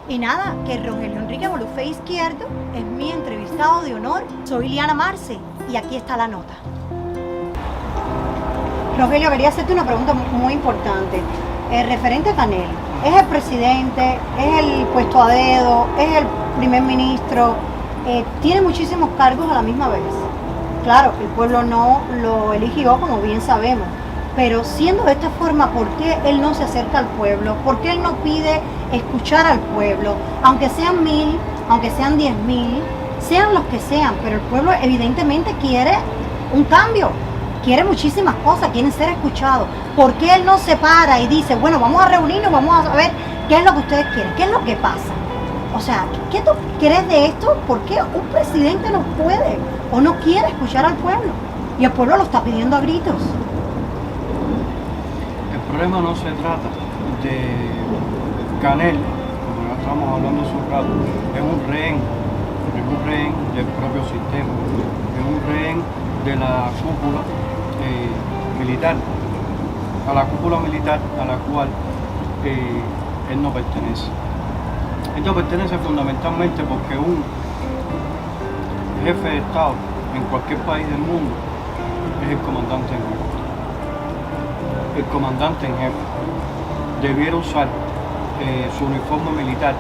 Y nada, que Rogelio Enrique Bolufé Izquierdo es mi entrevistado de honor. Soy Liana Marce y aquí está la nota. Rogelio, quería hacerte una pregunta muy importante. Referente a Canel, es el presidente, es el puesto a dedo, es el primer ministro, tiene muchísimos cargos a la misma vez. Claro, el pueblo no lo eligió, como bien sabemos, pero siendo de esta forma, ¿por qué él no se acerca al pueblo? ¿Por qué él no pide escuchar al pueblo? Aunque sean 1000, aunque sean 10.000, sean los que sean, pero el pueblo evidentemente quiere un cambio. Quiere muchísimas cosas, quieren ser escuchados. ¿Por qué él no se para y dice, bueno, vamos a reunirnos, vamos a ver qué es lo que ustedes quieren, qué es lo que pasa? O sea, ¿qué tú crees de esto? ¿Por qué un presidente no puede o no quiere escuchar al pueblo? Y el pueblo lo está pidiendo a gritos. El problema no se trata de Canel, como ya estamos hablando hace un rato, es un rehén del propio sistema, es un rehén de la cúpula militar, a la cúpula militar a la cual él no pertenece. Él no pertenece fundamentalmente porque un jefe de Estado en cualquier país del mundo es el comandante en jefe. El comandante en jefe debiera usar su uniforme militar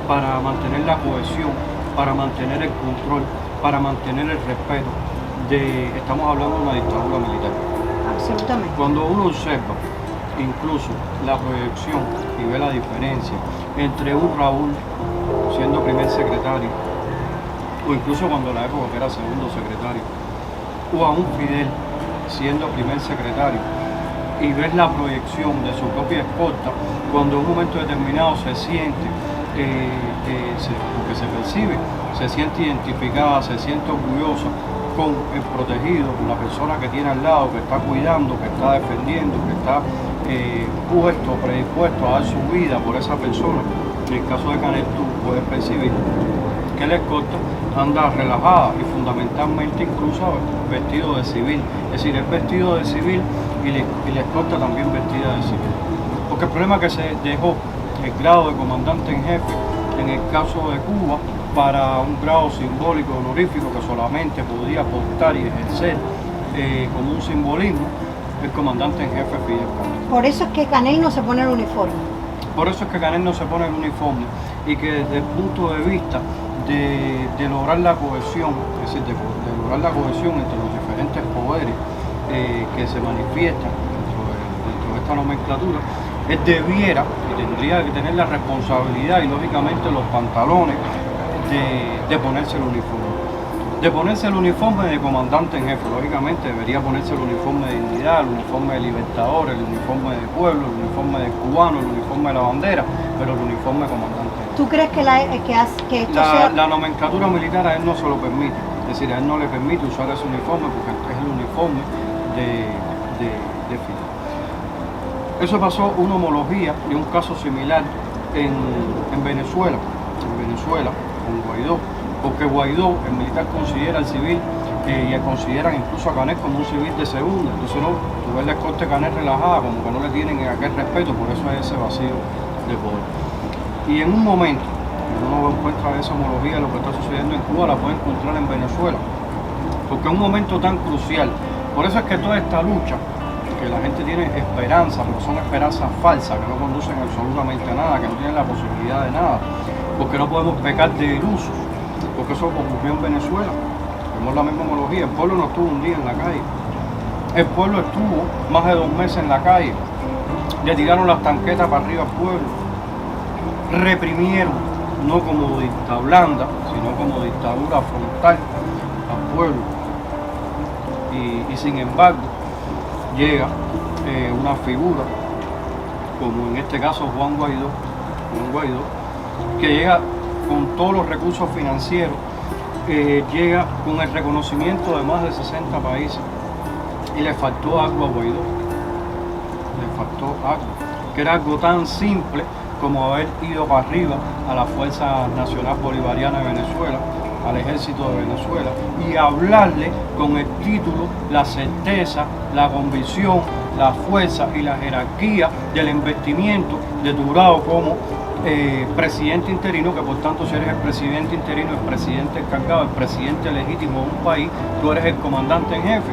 para mantener la cohesión, para mantener el control, para mantener el respeto. Estamos hablando de una dictadura militar. Absolutamente. Cuando uno observa incluso la proyección y ve la diferencia entre un Raúl siendo primer secretario, o incluso cuando la época que era segundo secretario, o a un Fidel siendo primer secretario, y ves la proyección de su propia escolta, cuando en un momento determinado se siente, porque se percibe, se siente identificada, se siente orgullosa con el protegido, con la persona que tiene al lado, que está cuidando, que está defendiendo, que está predispuesto a dar su vida por esa persona. En el caso de Canel, tú puedes percibir que la escolta anda relajada y fundamentalmente incluso vestido de civil. Es decir, es vestido de civil y la escolta también vestida de civil. Porque el problema es que se dejó el grado de comandante en jefe en el caso de Cuba para un grado simbólico honorífico que solamente podía aportar y ejercer como un simbolismo el comandante en jefe Fidel Castro. Por eso es que Canel no se pone el uniforme. Por eso es que Canel no se pone el uniforme y que desde el punto de vista de lograr la cohesión, es decir, de lograr la cohesión entre los diferentes poderes que se manifiestan dentro de esta nomenclatura, él debiera y tendría que tener la responsabilidad y lógicamente los pantalones de ponerse el uniforme. De ponerse el uniforme de comandante en jefe, lógicamente debería ponerse el uniforme de dignidad, el uniforme de libertador, el uniforme de pueblo, el uniforme de cubano, el uniforme de la bandera, pero el uniforme de comandante. ¿Tú crees que esto sea...? La nomenclatura militar a él no se lo permite, es decir, a él no le permite usar ese uniforme porque es el uniforme de Fidel. Eso pasó una homología de un caso similar en Venezuela, con Guaidó, porque Guaidó, el militar considera al civil y consideran incluso a Canel como un civil de segunda, entonces no, tú ves la escolta de Canel relajada, como que no le tienen aquel respeto, por eso es ese vacío de poder. Y en un momento, uno encuentra esa homología de lo que está sucediendo en Cuba, la puede encontrar en Venezuela, porque es un momento tan crucial. Por eso es que toda esta lucha, que la gente tiene esperanza, pero son esperanzas falsas, que no conducen absolutamente a nada, que no tienen la posibilidad de nada, porque no podemos pecar de ilusos, porque eso ocurrió en Venezuela. Vemos la misma homología, el pueblo no estuvo un día en la calle, el pueblo estuvo más de 2 meses en la calle, le tiraron las tanquetas para arriba al pueblo, reprimieron, no como dictadura blanda, sino como dictadura frontal al pueblo, y sin embargo llega una figura, como en este caso Juan Guaidó, que llega con todos los recursos financieros, llega con el reconocimiento de más de 60 países y le faltó algo a Guaidó, que era algo tan simple como haber ido para arriba a la Fuerza Nacional Bolivariana de Venezuela, al ejército de Venezuela y hablarle con el título, la certeza, la convicción, la fuerza y la jerarquía del investimiento de tu grado como presidente interino, que por tanto si eres el presidente interino, el presidente encargado, el presidente legítimo de un país, tú eres el comandante en jefe.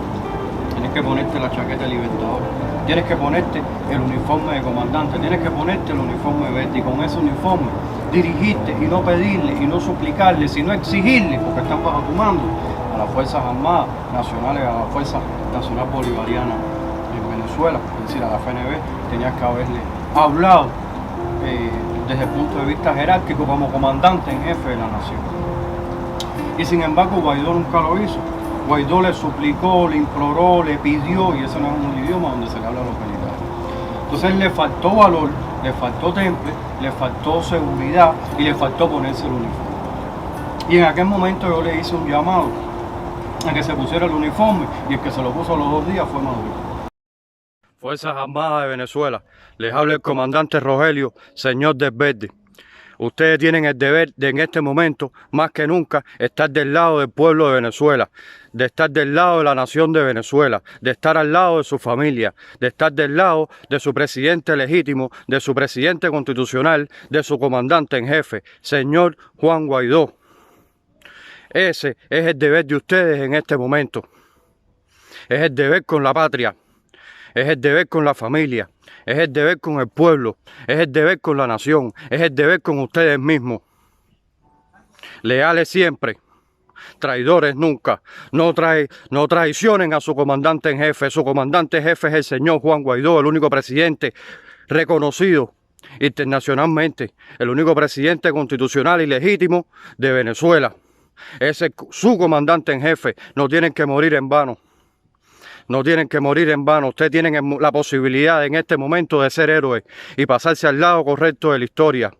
Tienes que ponerte la chaqueta de libertador, tienes que ponerte el uniforme de comandante, tienes que ponerte el uniforme verde y con ese uniforme dirigirte y no pedirle y no suplicarle, sino exigirle, porque están bajo tu mando, a las Fuerzas Armadas Nacionales, a la Fuerza Nacional Bolivariana en Venezuela, es decir, a la FNB, tenías que haberle hablado desde el punto de vista jerárquico como comandante en jefe de la nación. Y sin embargo Guaidó nunca lo hizo. Guaidó le suplicó, le imploró, le pidió, y ese no es un idioma donde se le habla a los militares. Entonces le faltó valor, le faltó temple, le faltó seguridad y le faltó ponerse el uniforme. Y en aquel momento yo le hice un llamado a que se pusiera el uniforme, y el que se lo puso los 2 días fue Maduro. Fuerzas Armadas de Venezuela, les habla el comandante Rogelio, señor del Verde. Ustedes tienen el deber de en este momento, más que nunca, estar del lado del pueblo de Venezuela, de estar del lado de la nación de Venezuela, de estar al lado de su familia, de estar del lado de su presidente legítimo, de su presidente constitucional, de su comandante en jefe, señor Juan Guaidó. Ese es el deber de ustedes en este momento. Es el deber con la patria. Es el deber con la familia, es el deber con el pueblo, es el deber con la nación, es el deber con ustedes mismos. Leales siempre, traidores nunca. No traicionen a su comandante en jefe. Su comandante en jefe es el señor Juan Guaidó, el único presidente reconocido internacionalmente, el único presidente constitucional y legítimo de Venezuela. Ese es su comandante en jefe. No tienen que morir en vano. No tienen que morir en vano. Ustedes tienen la posibilidad en este momento de ser héroes y pasarse al lado correcto de la historia.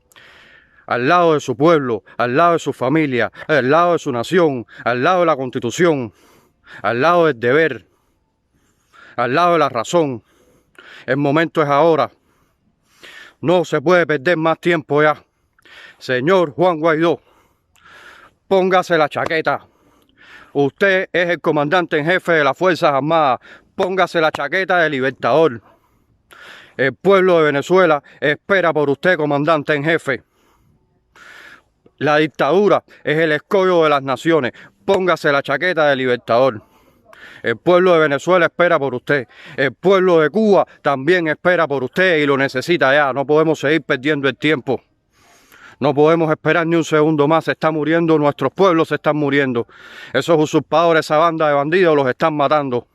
Al lado de su pueblo, al lado de su familia, al lado de su nación, al lado de la Constitución, al lado del deber, al lado de la razón. El momento es ahora. No se puede perder más tiempo ya. Señor Juan Guaidó, póngase la chaqueta. Usted es el comandante en jefe de las Fuerzas Armadas. Póngase la chaqueta de libertador. El pueblo de Venezuela espera por usted, comandante en jefe. La dictadura es el escollo de las naciones. Póngase la chaqueta de libertador. El pueblo de Venezuela espera por usted. El pueblo de Cuba también espera por usted y lo necesita ya. No podemos seguir perdiendo el tiempo. No podemos esperar ni un segundo más. Se está muriendo, nuestros pueblos se están muriendo. Esos usurpadores, esa banda de bandidos los están matando.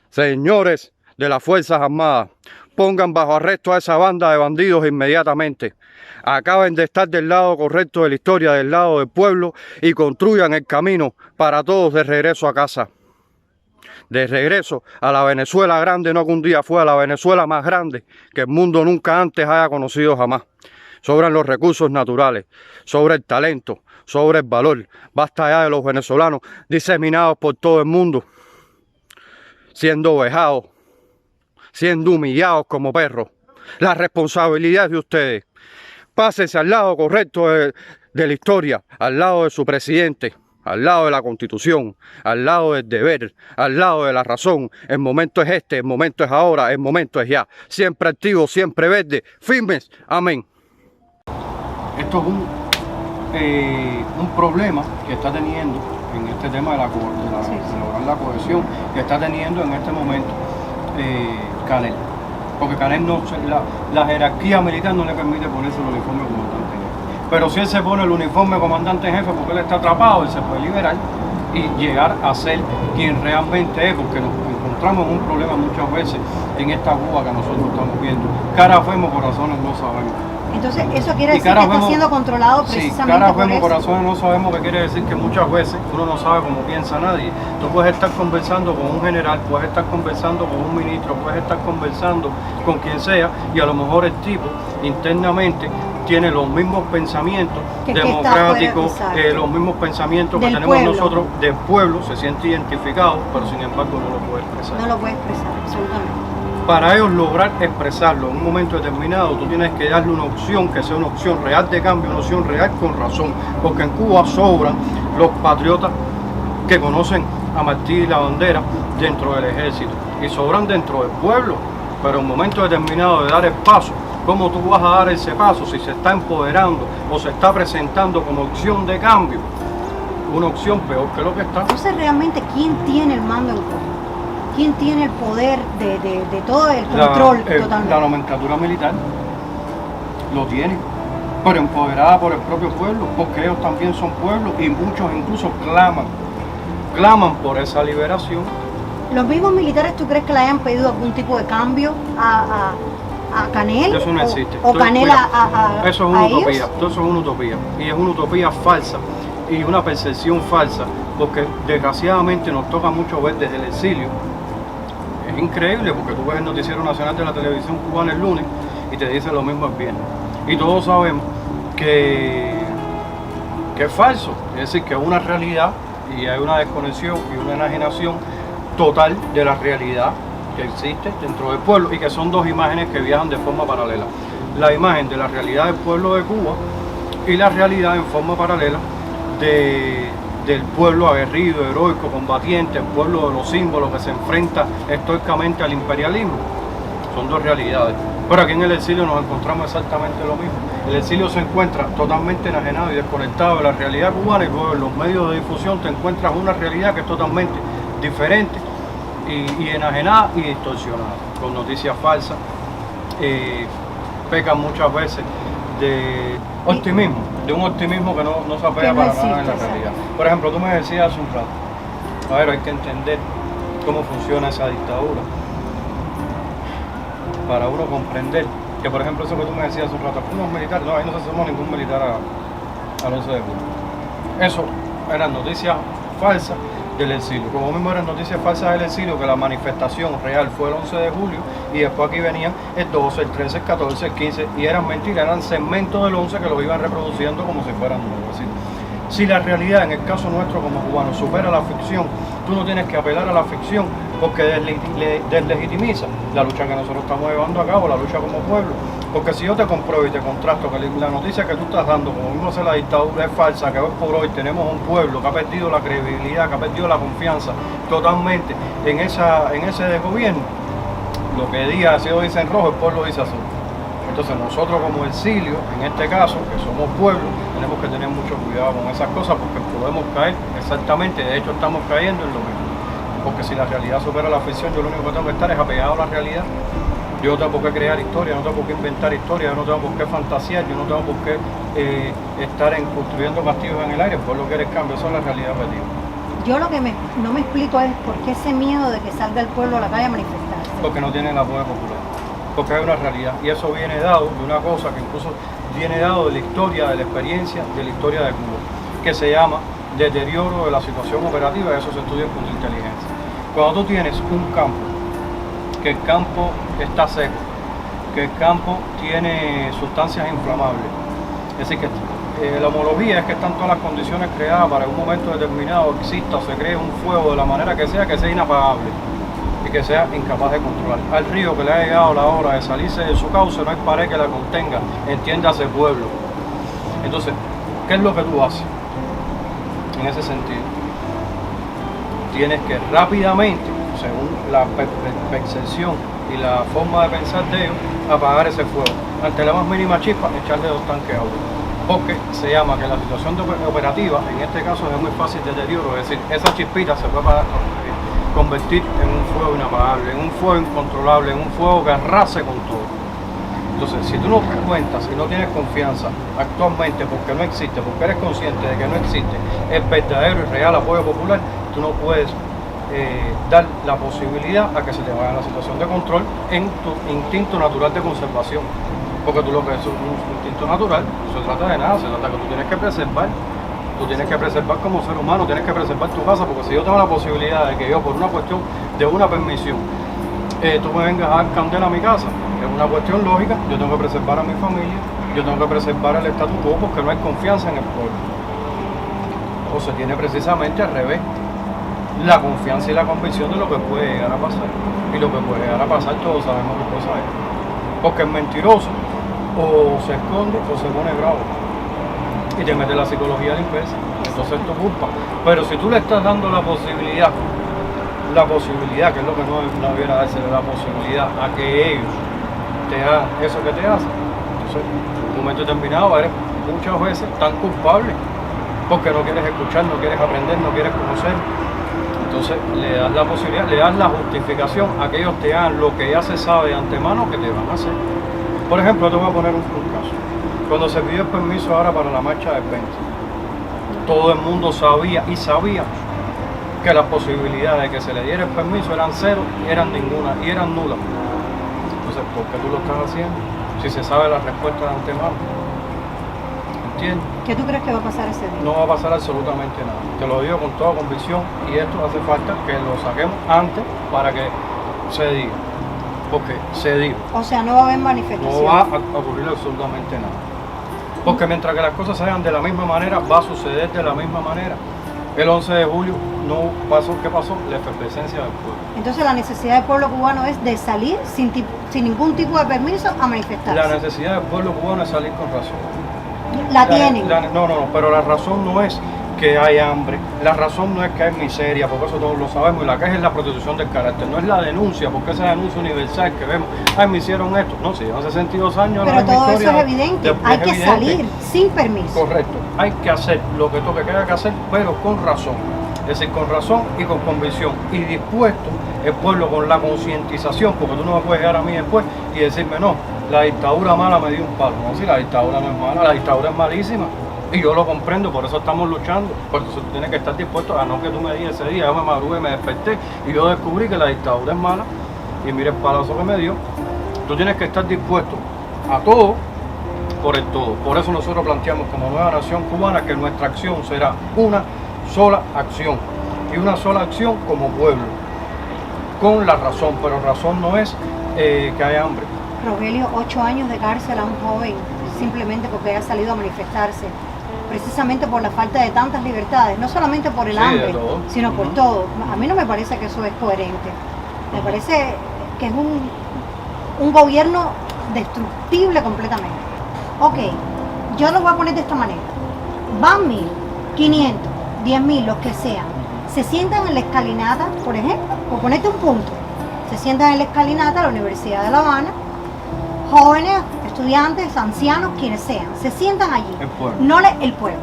Señores de las Fuerzas Armadas, pongan bajo arresto a esa banda de bandidos inmediatamente. Acaben de estar del lado correcto de la historia, del lado del pueblo, y construyan el camino para todos de regreso a casa. De regreso a la Venezuela grande, no que un día fue, a la Venezuela más grande que el mundo nunca antes haya conocido jamás. Sobran los recursos naturales, sobre el talento, sobre el valor. Basta ya de los venezolanos diseminados por todo el mundo, siendo vejados, siendo humillados como perros. La responsabilidad es de ustedes. Pásense al lado correcto de la historia, al lado de su presidente, al lado de la Constitución, al lado del deber, al lado de la razón. El momento es este, el momento es ahora, el momento es ya. Siempre activos, siempre verdes, firmes. Amén. Esto es un problema que está teniendo en este tema de lograr la cohesión, que está teniendo en este momento Canel. Porque Canel la jerarquía militar no le permite ponerse el uniforme comandante en jefe. Pero si él se pone el uniforme comandante en jefe porque él está atrapado, él se puede liberar y llegar a ser quien realmente es, porque nos encontramos en un problema muchas veces en esta Cuba que nosotros estamos viendo. Caras vemos, corazones no sabemos. Entonces eso quiere decir que está siendo controlado precisamente caras por vemos, eso. corazones no sabemos, que quiere decir que muchas veces uno no sabe cómo piensa nadie. Tú puedes estar conversando con un general, puedes estar conversando con un ministro, puedes estar conversando con quien sea, y a lo mejor el tipo internamente tiene los mismos pensamientos democráticos, los mismos pensamientos que tenemos pueblo. Nosotros del pueblo, se siente identificado, pero sin embargo no lo puede expresar. No lo puede expresar, absolutamente. para ellos lograr expresarlo en un momento determinado, tú tienes que darle una opción que sea una opción real de cambio, una opción real con razón, porque en Cuba sobran los patriotas que conocen a Martí y la bandera dentro del ejército y sobran dentro del pueblo, pero en un momento determinado de dar el paso, ¿cómo tú vas a dar ese paso si se está empoderando o se está presentando como opción de cambio? Una opción peor que lo que está. Entonces, realmente, ¿quién tiene el mando en Cuba? ¿Quién tiene el poder de todo el control totalmente? La nomenclatura militar lo tiene, pero empoderada por el propio pueblo, porque ellos también son pueblo y muchos incluso claman por esa liberación. ¿Los mismos militares tú crees que le hayan pedido algún tipo de cambio a Canel? Eso no existe. ¿O Canel a eso es una utopía, ellos? eso es una utopía. Y es una utopía falsa y una percepción falsa, porque desgraciadamente nos toca mucho ver desde el exilio. Es increíble porque tú ves el noticiero nacional de la televisión cubana el lunes y te dice lo mismo el viernes. Y todos sabemos que es falso, es decir, que es una realidad y hay una desconexión y una enajenación total de la realidad que existe dentro del pueblo y que son dos imágenes que viajan de forma paralela. La imagen de la realidad del pueblo de Cuba y la realidad en forma paralela del pueblo aguerrido, heroico, combatiente, el pueblo de los símbolos que se enfrenta estoicamente al imperialismo. Son dos realidades. Pero aquí en el exilio nos encontramos exactamente lo mismo. El exilio se encuentra totalmente enajenado y desconectado de la realidad cubana y luego en los medios de difusión te encuentras una realidad que es totalmente diferente y enajenada y distorsionada, con noticias falsas, pecan muchas veces de optimismo, de un optimismo que no se apega para nada en la realidad. Por ejemplo, tú me decías hace un rato, a ver, hay que entender cómo funciona esa dictadura para uno comprender que, por ejemplo, eso que tú me decías hace un rato, unos militares, no, ahí no se sumó ningún militar al 11 de julio. Eso eran noticias falsas del exilio, como mismo eran noticias falsas del exilio, que la manifestación real fue el 11 de julio y después aquí venían el 12, el 13, el 14, el 15 y eran mentiras, eran segmentos del 11 que los iban reproduciendo como si fueran nuevos. Si la realidad, en el caso nuestro como cubanos, supera la ficción, tú no tienes que apelar a la ficción porque deslegitimiza la lucha que nosotros estamos llevando a cabo, la lucha como pueblo. Porque si yo te compruebo y te contrasto que la noticia que tú estás dando, como mismo hace la dictadura, es falsa, que hoy por hoy tenemos un pueblo que ha perdido la credibilidad, que ha perdido la confianza totalmente en ese desgobierno, lo que diga, si lo dice en rojo, el pueblo dice azul. Entonces nosotros como exilio, en este caso, que somos pueblo, tenemos que tener mucho cuidado con esas cosas porque podemos caer exactamente, de hecho estamos cayendo en lo mismo. Porque si la realidad supera la ficción, yo lo único que tengo que estar es apegado a la realidad. Yo no tengo por qué crear historia, no tengo por qué inventar historia, yo no tengo por qué fantasear, yo no tengo por qué estar construyendo castillos en el aire, por lo que eres cambio, eso es la realidad objetiva. Yo lo que no me explico es por qué ese miedo de que salga el pueblo a la calle a manifestarse. Porque no tienen el apoyo popular, porque hay una realidad y eso viene dado de una cosa que incluso viene dado de la historia, de la experiencia, de la historia de Cuba, que se llama deterioro de la situación operativa y eso se estudia en contrainteligencia. Cuando tú tienes un campo, que el campo está seco, que el campo tiene sustancias inflamables, es decir, que la homología es que están todas las condiciones creadas para que en un momento determinado exista o se cree un fuego de la manera que sea inapagable y que sea incapaz de controlar. Al río que le ha llegado la hora de salirse de su cauce, no hay pared que la contenga, entiéndase pueblo. Entonces, ¿qué es lo que tú haces en ese sentido? Tienes que rápidamente, según la percepción y la forma de pensar de ellos, apagar ese fuego. Ante la más mínima chispa, echarle 2 tanques de agua. Porque se llama que la situación operativa, en este caso es muy fácil deterioro, es decir, esa chispita se puede convertir en un fuego inapagable, en un fuego incontrolable, en un fuego que arrase con todo. Entonces, si tú no cuentas y no tienes confianza actualmente porque no existe, porque eres consciente de que no existe el verdadero y real apoyo popular, tú no puedes dar la posibilidad a que se te vaya la situación de control en tu instinto natural de conservación. Porque tú lo que es un instinto natural, no se trata de nada, se trata de que tú tienes que preservar. Tú tienes que preservar como ser humano, tienes que preservar tu casa, porque si yo tengo la posibilidad de que yo, por una cuestión de una permisión, tú me vengas a dar candela a mi casa, es una cuestión lógica, yo tengo que preservar a mi familia, yo tengo que preservar el status quo porque no hay confianza en el pueblo. O se tiene precisamente al revés. la confianza y la convicción de lo que puede llegar a pasar. Y lo que puede llegar a pasar todos sabemos qué cosa es. Porque es mentiroso, o se esconde o se pone bravo. Y te mete la psicología de impresa. Entonces es tu culpa. Pero si tú le estás dando la posibilidad, que es lo que no debiera darse, la posibilidad a que ellos te hagan eso que te hacen, entonces en un momento determinado eres muchas veces tan culpable porque no quieres escuchar, no quieres aprender, no quieres conocer. Entonces le das la posibilidad, le das la justificación a que ellos te hagan lo que ya se sabe de antemano que te van a hacer. Por ejemplo, te voy a poner un caso. Cuando se pidió el permiso ahora para la marcha del 20, todo el mundo sabía que las posibilidades de que se le diera el permiso eran cero y eran ninguna y eran nulas. Entonces, ¿por qué tú lo estás haciendo? Si se sabe la respuesta de antemano. ¿Entiendes? ¿Qué tú crees que va a pasar ese día? No va a pasar absolutamente nada. Te lo digo con toda convicción y esto hace falta que lo saquemos antes para que se diga. Porque se diga. O sea, no va a haber manifestación. No va a ocurrir absolutamente nada. Porque mientras que las cosas se hagan de la misma manera, va a suceder de la misma manera. El 11 de julio no pasó, ¿qué pasó? La efervescencia del pueblo. Entonces la necesidad del pueblo cubano es de salir sin ningún tipo de permiso a manifestarse. La necesidad del pueblo cubano es salir con razón. La tienen. No, pero la razón no es que hay hambre, la razón no es que hay miseria, porque eso todos lo sabemos, y la queja es la prostitución del carácter, no es la denuncia, porque esa denuncia universal que vemos, ay, me hicieron esto, no, si llevan 62 años, pero no todo eso historia, es evidente, hay que salir sin permiso. Correcto, hay que hacer lo que toque que haya que hacer, pero con razón, es decir, con razón y con convicción, y dispuesto el pueblo con la concientización, porque tú no me puedes llegar a mí después y decirme, no, la dictadura mala me dio un palo, no, si la dictadura no es mala, la dictadura es malísima. Y yo lo comprendo, por eso estamos luchando. Por eso tú tienes que estar dispuesto a no que tú me digas ese día, yo me madrugué, me desperté y yo descubrí que la dictadura es mala y mire el palazo que me dio. Tú tienes que estar dispuesto a todo por el todo. Por eso nosotros planteamos como nueva nación cubana que nuestra acción será una sola acción y una sola acción como pueblo, con la razón, pero razón no es que haya hambre. Rogelio, 8 años de cárcel a un joven simplemente porque haya salido a manifestarse, precisamente por la falta de tantas libertades, no solamente por el hambre, sino por todo. A mí no me parece que eso es coherente. Me parece que es un gobierno destructible completamente. Ok, yo lo voy a poner de esta manera. Van 1.000, 500, 10.000, los que sean. Se sientan en la escalinata, por ejemplo, por ponerte un punto. Se sientan en la escalinata de la Universidad de La Habana, jóvenes, estudiantes, ancianos, quienes sean, se sientan allí. El pueblo. El pueblo.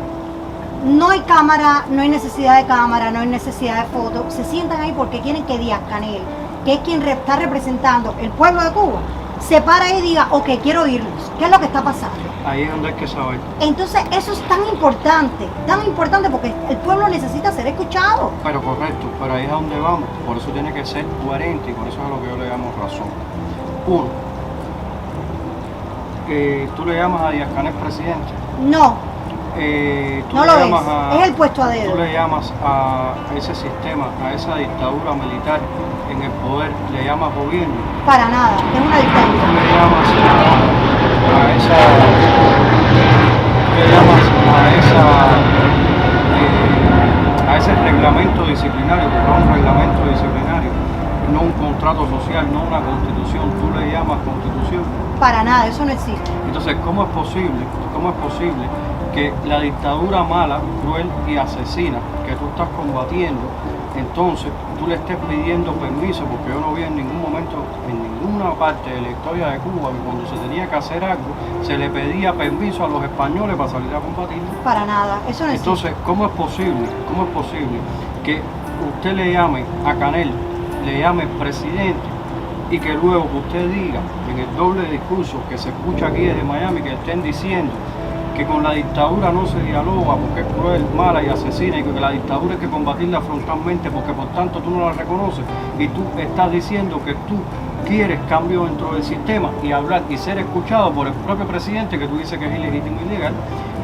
No hay cámara, no hay necesidad de cámara, no hay necesidad de foto. Se sientan ahí porque quieren que Díaz-Canel, que es quien está representando el pueblo de Cuba, se para ahí y diga, ok, quiero oírlos. ¿Qué es lo que está pasando? Ahí es donde hay que saber. Entonces eso es tan importante porque el pueblo necesita ser escuchado. Pero correcto, pero ahí es donde vamos. Por eso tiene que ser coherente y por eso es a lo que yo le llamo razón. Uno, tú le llamas a Díaz-Canel presidente. No. No lo es el puesto a dedo. Tú le llamas a ese sistema, a esa dictadura militar en el poder, le llamas gobierno. Para nada, es una dictadura. Tú le llamas a ese reglamento disciplinario, porque es un reglamento disciplinario, no un contrato social, no una constitución. Tú le llamas constitución. Para nada, eso no existe. Entonces, ¿cómo es posible que la dictadura mala, cruel y asesina que tú estás combatiendo, entonces tú le estés pidiendo permiso? Porque yo no vi en ningún momento, en ninguna parte de la historia de Cuba, que cuando se tenía que hacer algo, se le pedía permiso a los españoles para salir a combatir. Para nada, eso no existe. Entonces, ¿cómo es posible que usted le llame a Canel, le llame presidente, y que luego que usted diga en el doble discurso que se escucha aquí desde Miami, que estén diciendo que con la dictadura no se dialoga porque es cruel, mala y asesina, y que la dictadura hay que combatirla frontalmente porque por tanto tú no la reconoces, y tú estás diciendo que tú quieres cambio dentro del sistema y hablar y ser escuchado por el propio presidente, que tú dices que es ilegítimo y ilegal,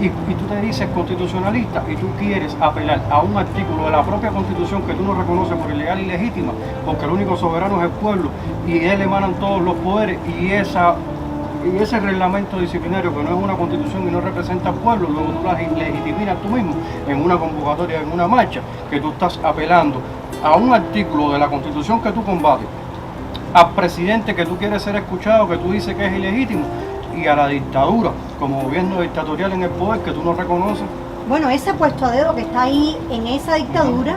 y tú te dices constitucionalista y tú quieres apelar a un artículo de la propia Constitución que tú no reconoces por ilegal y legítima, porque el único soberano es el pueblo y él emanan todos los poderes, y ese reglamento disciplinario que no es una constitución y no representa al pueblo, luego tú las legitiminas tú mismo en una convocatoria, en una marcha, que tú estás apelando a un artículo de la Constitución que tú combates, al presidente que tú quieres ser escuchado, que tú dices que es ilegítimo, y a la dictadura, como gobierno dictatorial en el poder que tú no reconoces. Bueno, ese puesto a dedo que está ahí en esa dictadura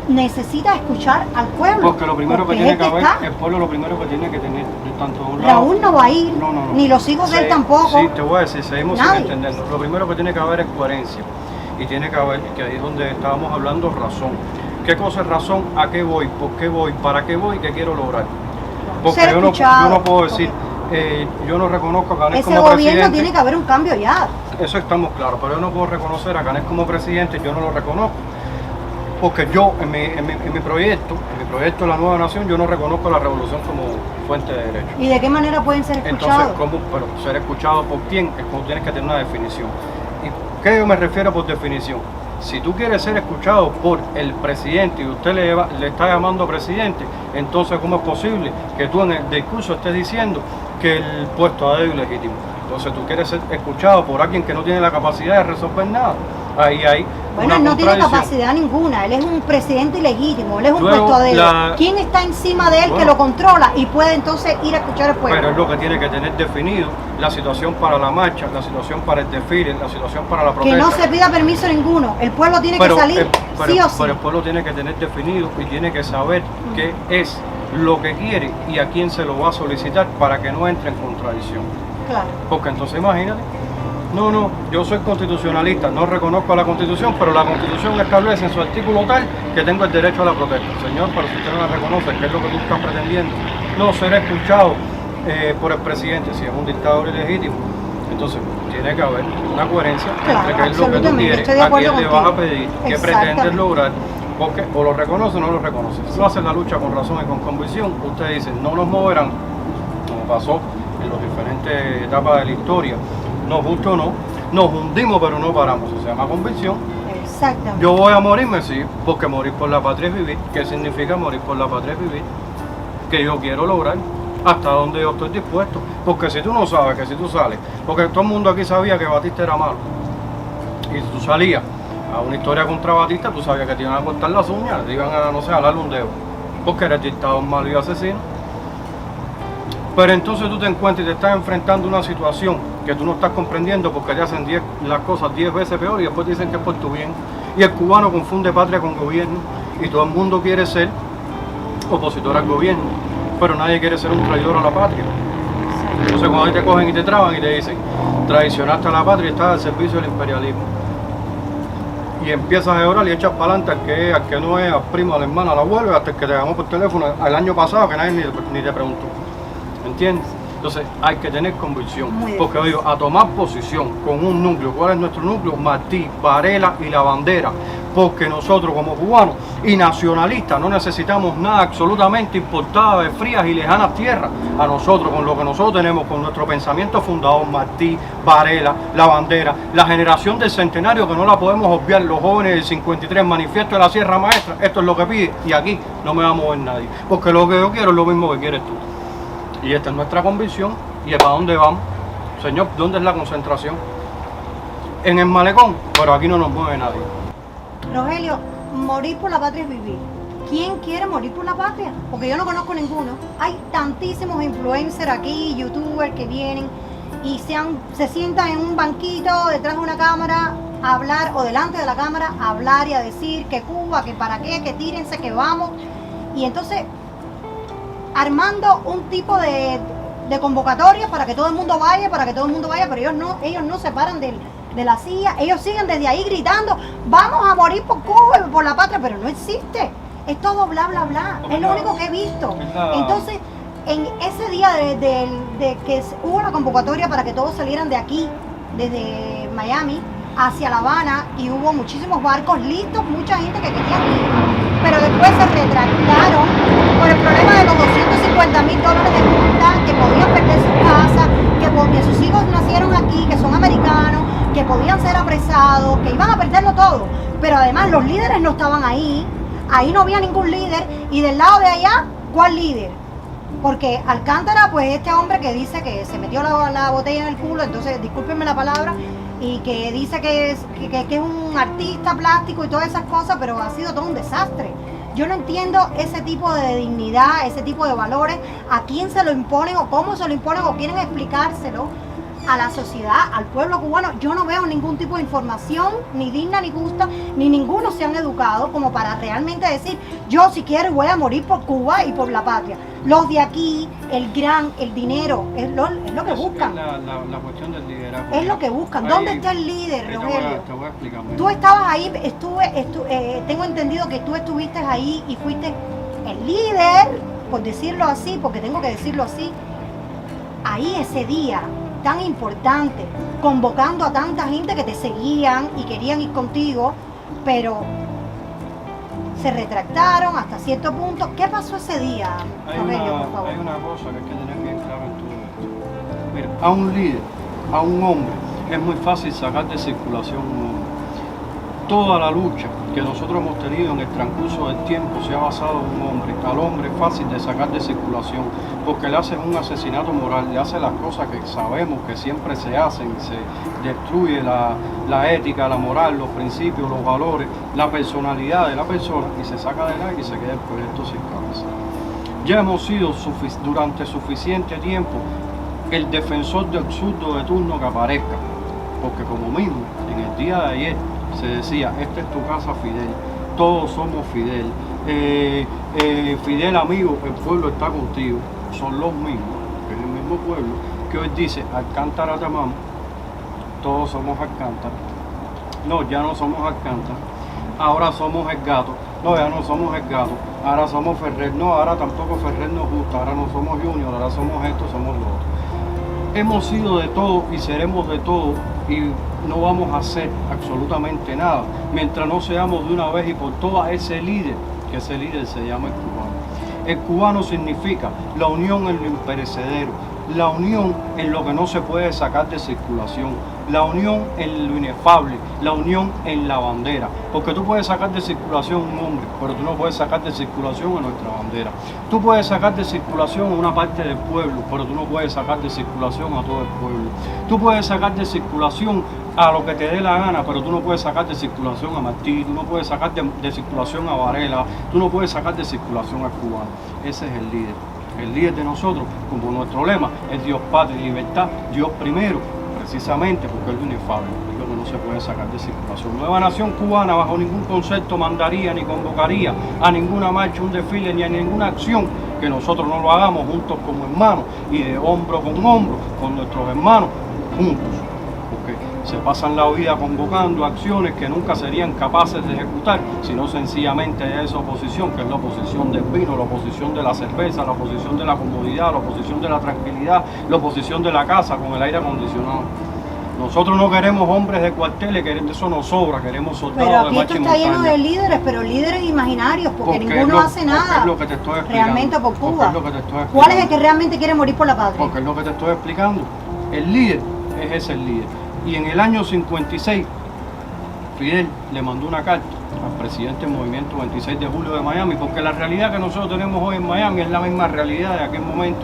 necesita escuchar al pueblo. Porque lo primero que tiene que haber, el pueblo lo primero que tiene que tener, tanto de un lado. Raúl no va a ir, ni los hijos de él tampoco. Sí, te voy a decir, seguimos sin entendernos. Lo primero que tiene que haber es coherencia. Y tiene que haber, que ahí es donde estábamos hablando, razón. ¿Qué cosa es razón? ¿A qué voy? ¿Por qué voy? ¿Para qué voy? ¿Qué quiero lograr? Porque yo no puedo decir, yo no reconozco a Canel como presidente. Ese gobierno tiene que haber un cambio ya. Eso estamos claros, pero yo no puedo reconocer a Canel como presidente, yo no lo reconozco. Porque yo, en mi proyecto de la Nueva Nación, yo no reconozco la revolución como fuente de derecho. ¿Y de qué manera pueden ser escuchados? Entonces, pero ser escuchados por quién es como tienes que tener una definición. ¿Y qué yo me refiero por definición? Si tú quieres ser escuchado por el presidente y usted le está llamando presidente, entonces ¿cómo es posible que tú en el discurso estés diciendo que el puesto a dedo es ilegítimo? Entonces tú quieres ser escuchado por alguien que no tiene la capacidad de resolver nada. Ahí hay bueno, él no tiene capacidad ninguna, él es un presidente ilegítimo, él es un puesto a dedo. ¿Quién está encima de él que lo controla y puede entonces ir a escuchar al pueblo? Pero es lo que tiene que tener definido la situación para la marcha, la situación para el desfile, la situación para la protesta. Que no se pida permiso ninguno, el pueblo tiene que salir sí o sí. Pero el pueblo tiene que tener definido y tiene que saber qué es lo que quiere y a quién se lo va a solicitar para que no entre en contradicción. Claro. Porque entonces imagínate, no, yo soy constitucionalista, no reconozco la Constitución, pero la Constitución establece en su artículo tal que tengo el derecho a la protesta. Señor, pero si usted no la reconoce, ¿qué es lo que tú estás pretendiendo? No ser escuchado por el presidente, si es un dictador ilegítimo. Entonces, tiene que haber una coherencia entre qué es lo que tú quieres, a quién le vas a pedir, qué pretendes lograr, porque o lo reconoce o no lo reconoce. Si tú haces la lucha con razón y con convicción, usted dice, no nos moverán, como pasó en las diferentes etapas de la historia, nos gusta o no, nos hundimos pero no paramos, eso se llama convicción. Exactamente. Yo voy a morirme, sí, porque morir por la patria es vivir. ¿Qué significa morir por la patria es vivir? Que yo quiero lograr, hasta donde yo estoy dispuesto, porque si tú no sabes que si tú sales, porque todo el mundo aquí sabía que Batista era malo, y si tú salías a una historia contra Batista, tú sabías que te iban a cortar las uñas, te iban a, no sé, a darle un dedo, porque eres dictador malo y asesino. Pero entonces tú te encuentras y te estás enfrentando a una situación que tú no estás comprendiendo porque te hacen las cosas 10 veces peor y después dicen que es por tu bien. Y el cubano confunde patria con gobierno y todo el mundo quiere ser opositor al gobierno, pero nadie quiere ser un traidor a la patria. Entonces cuando ahí te cogen y te traban y te dicen, traicionaste a la patria y estás al servicio del imperialismo. Y empiezas a orar y echas para adelante al que no es, al primo, a la hermana, al abuelo, hasta el que te llamó por teléfono el año pasado que nadie ni te preguntó. ¿Entiendes? Entonces hay que tener convicción, porque oye, a tomar posición con un núcleo. ¿Cuál es nuestro núcleo? Martí, Varela y La Bandera, porque nosotros como cubanos y nacionalistas no necesitamos nada absolutamente importado de frías y lejanas tierras. A nosotros, con lo que nosotros tenemos, con nuestro pensamiento fundador, Martí, Varela, La Bandera, la generación del centenario que no la podemos obviar, los jóvenes del 53, manifiesto de la Sierra Maestra, esto es lo que pide y aquí no me va a mover nadie, porque lo que yo quiero es lo mismo que quieres tú. Y esta es nuestra convicción. ¿Y para dónde vamos? Señor, ¿dónde es la concentración? En el malecón, pero aquí no nos mueve nadie. Rogelio, morir por la patria es vivir. ¿Quién quiere morir por la patria? Porque yo no conozco ninguno. Hay tantísimos influencers aquí, youtubers que vienen y se sientan en un banquito detrás de una cámara a hablar, o delante de la cámara a hablar y a decir que Cuba, que para qué, que tírense, que vamos. Y entonces armando un tipo de convocatoria para que todo el mundo vaya, pero ellos no se paran de la silla, ellos siguen desde ahí gritando, vamos a morir por Cuba y por la patria, pero no existe, es todo bla bla bla, es lo único que he visto. Entonces, en ese día de que hubo la convocatoria para que todos salieran de aquí, desde Miami hacia La Habana, y hubo muchísimos barcos listos, mucha gente que quería ir, pero después se retractaron por el problema de los $250,000 de multa, que podían perder su casa, que sus hijos nacieron aquí, que son americanos, que podían ser apresados, que iban a perderlo todo. Pero además los líderes no estaban ahí no había ningún líder, y del lado de allá, ¿cuál líder? Porque Alcántara, pues este hombre que dice que se metió la botella en el culo, entonces discúlpenme la palabra, y que dice que es un artista plástico y todas esas cosas, pero ha sido todo un desastre. Yo no entiendo ese tipo de dignidad, ese tipo de valores, a quién se lo imponen o cómo se lo imponen o quieren explicárselo a la sociedad, al pueblo cubano. Yo no veo ningún tipo de información, ni digna ni justa, ni ninguno se han educado como para realmente decir, yo si quiero voy a morir por Cuba y por la patria. Los de aquí, el dinero, es lo que buscan. La cuestión del liderazgo. Es lo que buscan. ¿Dónde está el líder, Rogelio? Te voy a explicar. Tú estabas ahí, tengo entendido que tú estuviste ahí y fuiste el líder, por decirlo así, porque tengo que decirlo así, ahí ese día tan importante, convocando a tanta gente que te seguían y querían ir contigo, pero se retractaron hasta cierto punto. ¿Qué pasó ese día, Rogelio, por favor? Hay una cosa que hay que tener bien claro en todo esto. Mira, a un líder, a un hombre, es muy fácil sacar de circulación un hombre. Toda la lucha que nosotros hemos tenido en el transcurso del tiempo se ha basado en un hombre. Al hombre es fácil de sacar de circulación porque le hacen un asesinato moral, le hacen las cosas que sabemos que siempre se hacen, se destruye la ética, la moral, los principios, los valores, la personalidad de la persona y se saca del aire y se queda el proyecto sin cabeza. Ya hemos sido durante suficiente tiempo el defensor del absurdo de turno que aparezca, porque como mismo en el día de ayer se decía, esta es tu casa, Fidel, todos somos Fidel, Fidel amigo, el pueblo está contigo, son los mismos, que es el mismo pueblo, que hoy dice, Alcántara te amamos, todos somos Alcántara, no, ya no somos Alcántara, ahora somos el gato, no, ya no somos el gato, ahora somos Ferrer, no, ahora tampoco Ferrer nos gusta, ahora no somos Junior, ahora somos esto, somos lo otro. Hemos sido de todo y seremos de todo y no vamos a hacer absolutamente nada mientras no seamos de una vez y por todas ese líder, que ese líder se llama el cubano. El cubano significa la unión en lo imperecedero, la unión en lo que no se puede sacar de circulación, la unión en lo inefable, la unión en la bandera. Porque tú puedes sacar de circulación un hombre, pero tú no puedes sacar de circulación a nuestra bandera. Tú puedes sacar de circulación a una parte del pueblo, pero tú no puedes sacar de circulación a todo el pueblo. Tú puedes sacar de circulación a lo que te dé la gana, pero tú no puedes sacar de circulación a Martí, tú no puedes sacar de circulación a Varela, tú no puedes sacar de circulación al cubano. Ese es el líder. El líder de nosotros, como nuestro lema, es Dios, patria y libertad, Dios primero, precisamente porque es lo inefable, es lo que no se puede sacar de circulación. Nueva Nación Cubana bajo ningún concepto mandaría ni convocaría a ninguna marcha, un desfile ni a ninguna acción que nosotros no lo hagamos juntos como hermanos y de hombro con hombro con nuestros hermanos juntos. Porque se pasan la vida convocando acciones que nunca serían capaces de ejecutar, sino sencillamente esa oposición, que es la oposición del vino, la oposición de la cerveza, la oposición de la comodidad, la oposición de la tranquilidad, la oposición de la casa con el aire acondicionado. Nosotros no queremos hombres de cuarteles, que eso nos sobra, queremos soldados de marcha y montaña. Pero aquí esto está lleno de líderes, pero líderes imaginarios, porque ninguno hace nada es lo que te estoy realmente por Cuba. Es lo que te estoy ¿Cuál es el que realmente quiere morir por la patria? Porque es lo que te estoy explicando. El líder es ese el líder. Y en el año 56, Fidel le mandó una carta al presidente del Movimiento 26 de Julio de Miami, porque la realidad que nosotros tenemos hoy en Miami es la misma realidad de aquel momento.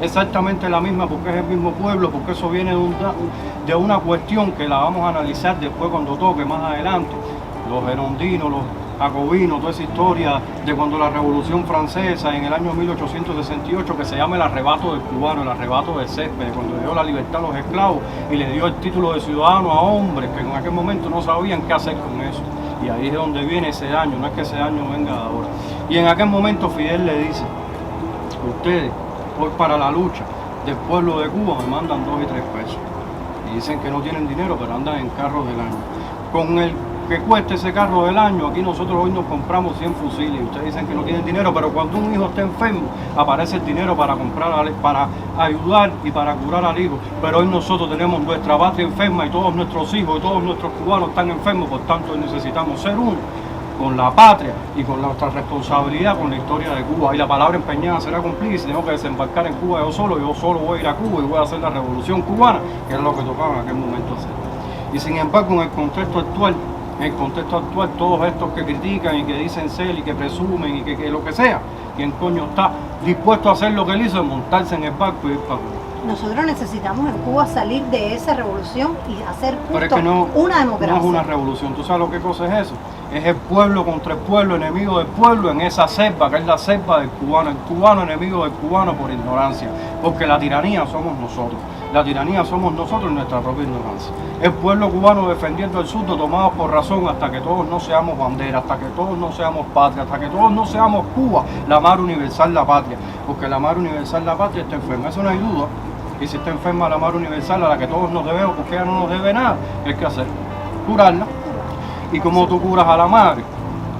Exactamente la misma, porque es el mismo pueblo, porque eso viene de una cuestión que la vamos a analizar después cuando toque más adelante. Los gerondinos, los jacobinos, toda esa historia de cuando la Revolución Francesa en el año 1868, que se llama el arrebato del cubano, el arrebato del césped, cuando le dio la libertad a los esclavos y le dio el título de ciudadano a hombres que en aquel momento no sabían qué hacer con eso. Y ahí es donde viene ese daño, no es que ese daño venga de ahora. Y en aquel momento Fidel le dice, ustedes, hoy para la lucha del pueblo de Cuba me mandan 2 y 3 pesos. Y dicen que no tienen dinero, pero andan en carros del año. Con el que cueste ese carro del año, aquí nosotros hoy nos compramos 100 fusiles. Ustedes dicen que no tienen dinero, pero cuando un hijo está enfermo, aparece el dinero para comprar, para ayudar y para curar al hijo. Pero hoy nosotros tenemos nuestra patria enferma y todos nuestros hijos y todos nuestros cubanos están enfermos, por tanto necesitamos ser uno con la patria y con nuestra responsabilidad con la historia de Cuba. Y la palabra empeñada será cumplida y si tengo que desembarcar en Cuba yo solo voy a ir a Cuba y voy a hacer la revolución cubana, que es lo que tocaba en aquel momento hacer. Y sin embargo, en el contexto actual, todos estos que critican y que dicen ser y que presumen y que lo que sea, ¿quién coño está dispuesto a hacer lo que él hizo, montarse en el barco y ir para Cuba? nosotros necesitamos en Cuba salir de esa revolución y hacer Pero es justo que no, una democracia. no es una revolución. ¿Tú sabes lo que cosa es eso? Es el pueblo contra el pueblo, enemigo del pueblo, en esa selva, que es la selva del cubano. El cubano enemigo del cubano por ignorancia. Porque la tiranía somos nosotros. La tiranía somos nosotros en nuestra propia ignorancia. El pueblo cubano defendiendo el surdo, tomados por razón, hasta que todos no seamos bandera, hasta que todos no seamos patria, hasta que todos no seamos Cuba, la madre universal, la patria. Porque la madre universal, la patria, está enferma, eso no hay duda. Y si está enferma la madre universal, a la que todos nos debemos, porque ella no nos debe nada, ¿qué hay que hacer? Curarla. ¿Y cómo tú curas a la madre?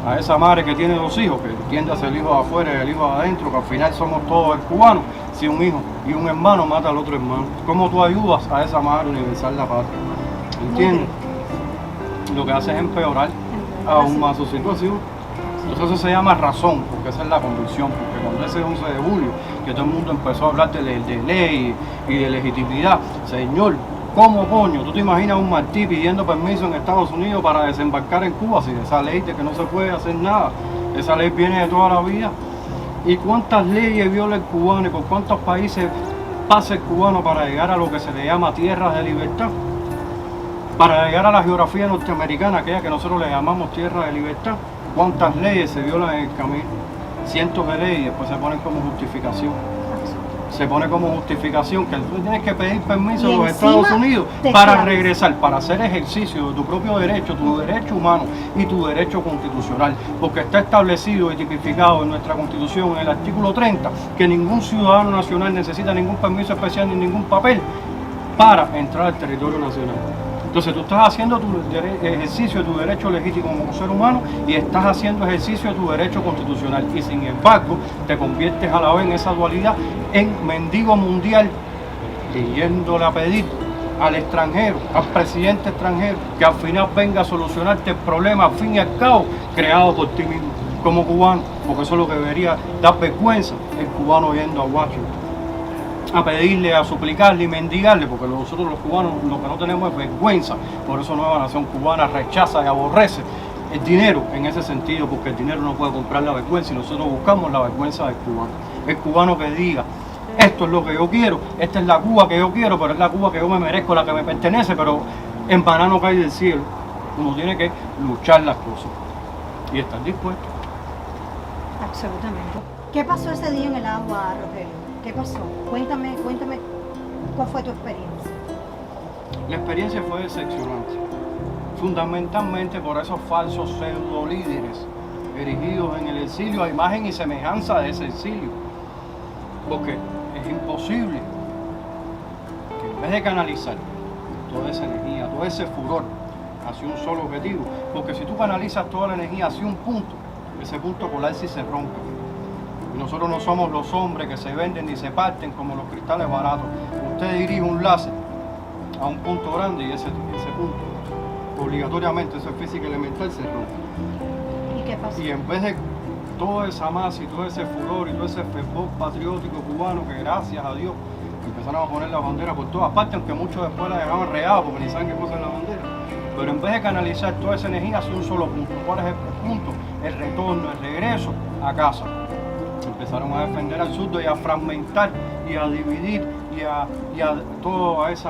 A esa madre que tiene 2 hijos, que tiende a ser el hijo de afuera y el hijo de adentro, que al final somos todos el cubanos. Si un hijo y un hermano mata al otro hermano, ¿cómo tú ayudas a esa madre universal, la patria? ¿Entiendes? Lo que hace es empeorar aún más su situación. Entonces eso se llama razón, porque esa es la convicción, porque cuando ese 11 de julio, que todo el mundo empezó a hablar de ley y de legitimidad, señor, ¿cómo coño? ¿Tú te imaginas un Martí pidiendo permiso en Estados Unidos para desembarcar en Cuba? Si esa ley de que no se puede hacer nada, esa ley viene de toda la vida. ¿Y cuántas leyes viola el cubano y por cuántos países pasa el cubano para llegar a lo que se le llama tierras de libertad? Para llegar a la geografía norteamericana, aquella que nosotros le llamamos tierra de libertad. ¿Cuántas leyes se violan en el camino? Cientos de leyes, después se ponen como justificación. Se pone como justificación que tú tienes que pedir permiso a los Estados Unidos para regresar, para hacer ejercicio de tu propio derecho, tu derecho humano y tu derecho constitucional, porque está establecido y tipificado en nuestra Constitución en el artículo 30 que ningún ciudadano nacional necesita ningún permiso especial ni ningún papel para entrar al territorio nacional. Entonces tú estás haciendo tu ejercicio de tu derecho legítimo como ser humano y estás haciendo ejercicio de tu derecho constitucional y sin embargo te conviertes a la vez en esa dualidad en mendigo mundial, yéndole a pedir al extranjero, al presidente extranjero, que al final venga a solucionarte el problema al fin y al cabo creado por ti mismo como cubano, porque eso es lo que debería dar vergüenza el cubano yendo a Washington a pedirle, a suplicarle y mendigarle, porque nosotros los cubanos lo que no tenemos es vergüenza. Por eso Nueva Nación Cubana rechaza y aborrece el dinero en ese sentido, porque el dinero no puede comprar la vergüenza y nosotros buscamos la vergüenza del cubano. El cubano que diga, esto es lo que yo quiero, esta es la Cuba que yo quiero, pero es la Cuba que yo me merezco, la que me pertenece, pero en vano no cae del cielo. Uno tiene que luchar las cosas y estar dispuesto. Absolutamente. ¿Qué pasó ese día en el agua, Rogelio? ¿Qué pasó? Cuéntame, ¿cuál fue tu experiencia? La experiencia fue decepcionante, fundamentalmente por esos falsos pseudo líderes erigidos en el exilio a imagen y semejanza de ese exilio, porque es imposible que en vez de canalizar toda esa energía, todo ese furor hacia un solo objetivo, porque si tú canalizas toda la energía hacia un punto, ese punto colapsa y se rompe. Nosotros no somos los hombres que se venden ni se parten como los cristales baratos. Usted dirige un láser a un punto grande y ese punto, obligatoriamente, eso es física elemental, se rompe. ¿Y qué pasó? Y en vez de toda esa masa y todo ese furor y todo ese fervor patriótico cubano que gracias a Dios empezaron a poner la bandera por todas partes, aunque muchos después la dejaban regada porque ni saben qué cosa es la bandera. Pero en vez de canalizar toda esa energía hacia un solo punto, ¿cuál es el punto? El retorno, el regreso a casa. Empezaron a defender al surdo y a fragmentar y a dividir y a todo ese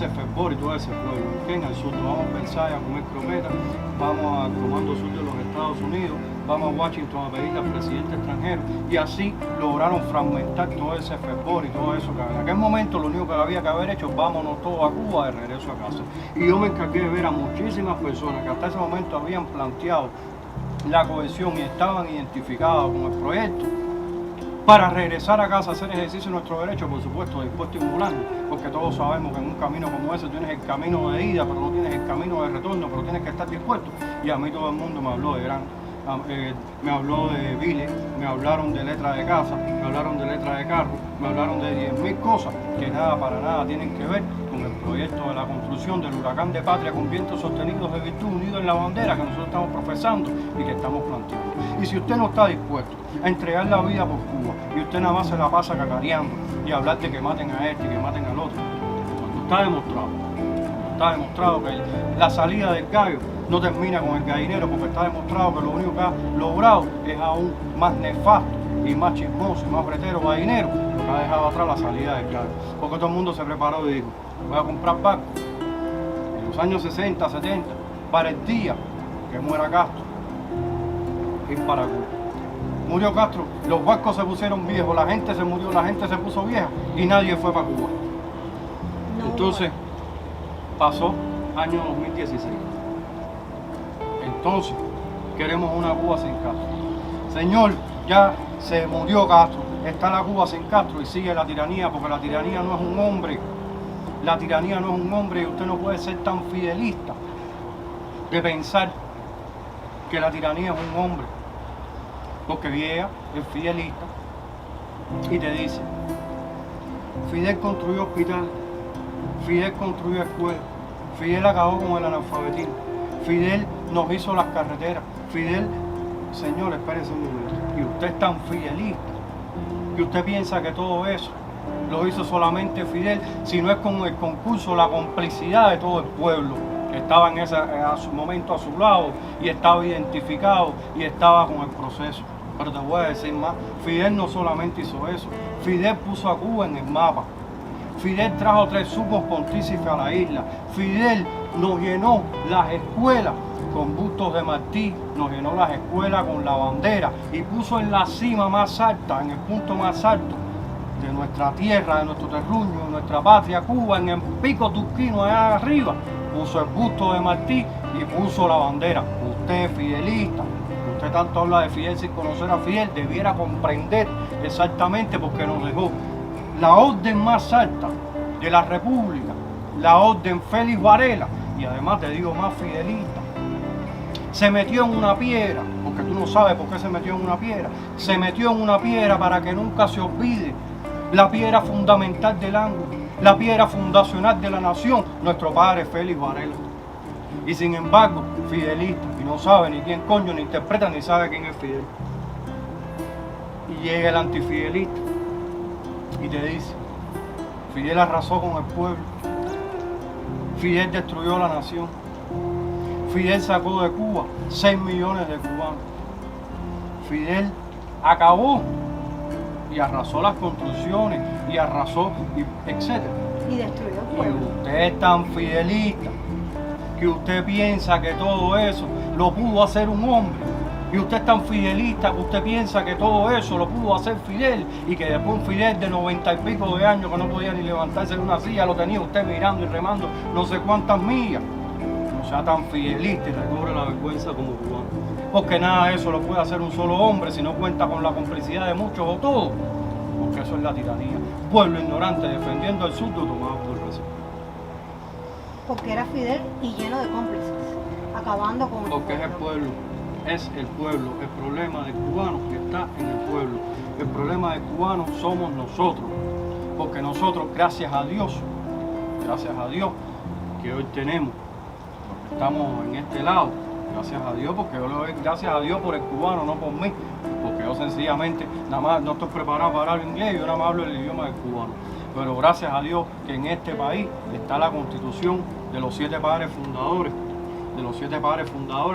fervor y todo ese pueblo. ¿Okay? Al surdo vamos a Versalles a comer croquetas, vamos al Comando Sur de los Estados Unidos, vamos a Washington a pedirle al presidente extranjero y así lograron fragmentar todo ese fervor y todo eso. Que en aquel momento lo único que había que haber hecho, vámonos todos a Cuba de regreso a casa. Y yo me encargué de ver a muchísimas personas que hasta ese momento habían planteado la cohesión y estaban identificados con el proyecto para regresar a casa a hacer ejercicio de nuestro derecho, por supuesto, dispuesto y ambulante, porque todos sabemos que en un camino como ese tienes el camino de ida, pero no tienes el camino de retorno, pero tienes que estar dispuesto. Y a mí todo el mundo me habló de me habló de Vile, me hablaron de letra de casa, me hablaron de letra de carro, me hablaron de 10.000 cosas que nada para nada tienen que ver con el proyecto de la construcción del huracán de patria con vientos sostenidos de virtud unidos en la bandera que nosotros estamos profesando y que estamos planteando. Y si usted no está dispuesto a entregar la vida por Cuba y usted nada más se la pasa cacareando y hablar de que maten a este y que maten al otro, cuando está demostrado que la salida del gallo no termina con el gallinero, porque está demostrado que lo único que ha logrado es aún más nefasto y más chismoso y más bretero, más dinero, que ha dejado atrás la salida del cargo. Porque todo el mundo se preparó y dijo, voy a comprar barcos. En los años 60, 70, para el día que muera Castro, ir para Cuba. Murió Castro, los barcos se pusieron viejos, la gente se murió, la gente se puso vieja y nadie fue para Cuba. No, Entonces, pasó año 2016. Entonces, queremos una Cuba sin Castro. Señor, ya se murió Castro, está la Cuba sin Castro y sigue la tiranía, porque la tiranía no es un hombre. La tiranía no es un hombre y usted no puede ser tan fidelista de pensar que la tiranía es un hombre. Porque Viegas es fidelista y te dice, Fidel construyó hospitales, Fidel construyó escuelas, Fidel acabó con el analfabetismo, Fidel nos hizo las carreteras, Fidel, señor, espérese un momento, y usted es tan fidelista que usted piensa que todo eso lo hizo solamente Fidel, si no es con el concurso, la complicidad de todo el pueblo que estaba en a su momento a su lado y estaba identificado y estaba con el proceso. Pero te voy a decir más, Fidel no solamente hizo eso, Fidel puso a Cuba en el mapa, Fidel trajo 3 sumos pontífices a la isla, Fidel nos llenó las escuelas con bustos de Martí, nos llenó las escuelas con la bandera y puso en la cima más alta, en el punto más alto de nuestra tierra, de nuestro terruño, de nuestra patria, Cuba, en el pico turquino allá arriba, puso el busto de Martí y puso la bandera. Usted, fidelista, usted tanto habla de Fidel sin conocer a Fidel, debiera comprender exactamente porque nos dejó la orden más alta de la República, la orden Félix Varela, y además te digo más fidelista. Se metió en una piedra, porque tú no sabes por qué se metió en una piedra, se metió en una piedra para que nunca se olvide la piedra fundamental del ángulo, la piedra fundacional de la nación, nuestro padre Félix Varela. Y sin embargo, fidelista, y no sabe ni quién coño, ni interpreta, ni sabe quién es Fidel. Y llega el antifidelista y te dice, Fidel arrasó con el pueblo, Fidel destruyó la nación, Fidel sacó de Cuba 6 millones de cubanos, Fidel acabó y arrasó las construcciones y arrasó, etc. Y destruyó el Y pueblo. usted es tan fidelista que usted piensa que todo eso lo pudo hacer un hombre. Y usted es tan fidelista que usted piensa que todo eso lo pudo hacer Fidel y que después un Fidel de 90 y pico de años que no podía ni levantarse de una silla lo tenía usted mirando y remando no sé cuántas millas. No sea tan fidelista y recobre la vergüenza como cubano. Porque nada de eso lo puede hacer un solo hombre si no cuenta con la complicidad de muchos o todos. Porque eso es la tiranía. Pueblo ignorante defendiendo el surdo tomado por el vecino. Porque era Fidel y lleno de cómplices, acabando con Porque es el pueblo, es el pueblo. El problema del cubano está en el pueblo. El problema del cubano somos nosotros. Porque nosotros, gracias a Dios, que hoy tenemos, porque estamos en este lado, gracias a Dios, porque yo le doy gracias a Dios por el cubano, no por mí. Porque yo sencillamente, nada más no estoy preparado para hablar inglés, yo nada más hablo el idioma del cubano. Pero gracias a Dios que en este país está la Constitución de los 7 padres fundadores,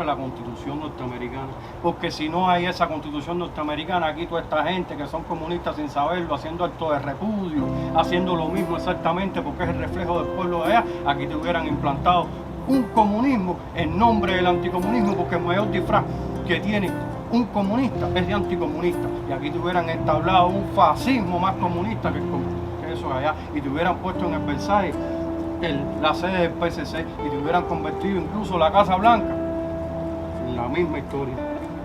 la Constitución norteamericana. Porque si no hay esa Constitución norteamericana, aquí toda esta gente que son comunistas sin saberlo, haciendo acto de repudio, haciendo lo mismo exactamente porque es el reflejo del pueblo de allá, aquí te hubieran implantado un comunismo en nombre del anticomunismo, porque el mayor disfraz que tiene un comunista es de anticomunista, y aquí te hubieran entablado un fascismo más comunista que eso allá, y te hubieran puesto en el Versailles la sede del PSC y te hubieran convertido incluso la Casa Blanca en la misma historia.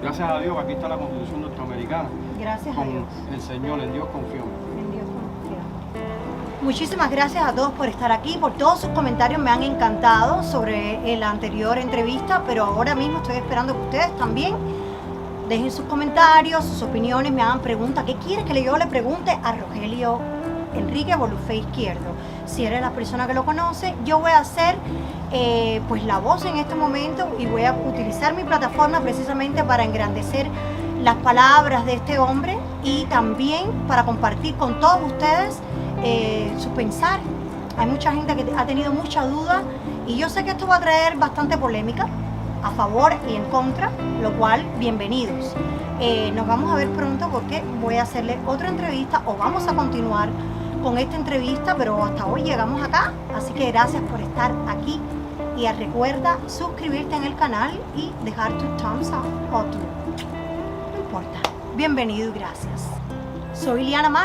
Gracias a Dios aquí está la Constitución norteamericana. Gracias a Con Dios. el Señor, en Dios confiamos. En Dios confiamos. Muchísimas gracias a todos por estar aquí, por todos sus comentarios, me han encantado sobre la anterior entrevista, pero ahora mismo estoy esperando que ustedes también dejen sus comentarios, sus opiniones, me hagan preguntas. ¿Qué quieren que yo le pregunte a Rogelio Enrique Bolufé Izquierdo? Si eres la persona que lo conoce, yo voy a hacer pues la voz en este momento y voy a utilizar mi plataforma precisamente para engrandecer las palabras de este hombre y también para compartir con todos ustedes su pensar. Hay mucha gente que ha tenido mucha duda y yo sé que esto va a traer bastante polémica. a favor y en contra, lo cual, bienvenidos. Nos vamos a ver pronto porque voy a hacerle otra entrevista o vamos a continuar con esta entrevista, pero hasta hoy llegamos acá, así que gracias por estar aquí y recuerda suscribirte en el canal y dejar tu thumbs up o tu, no importa, bienvenido y gracias. Soy Liana Mar.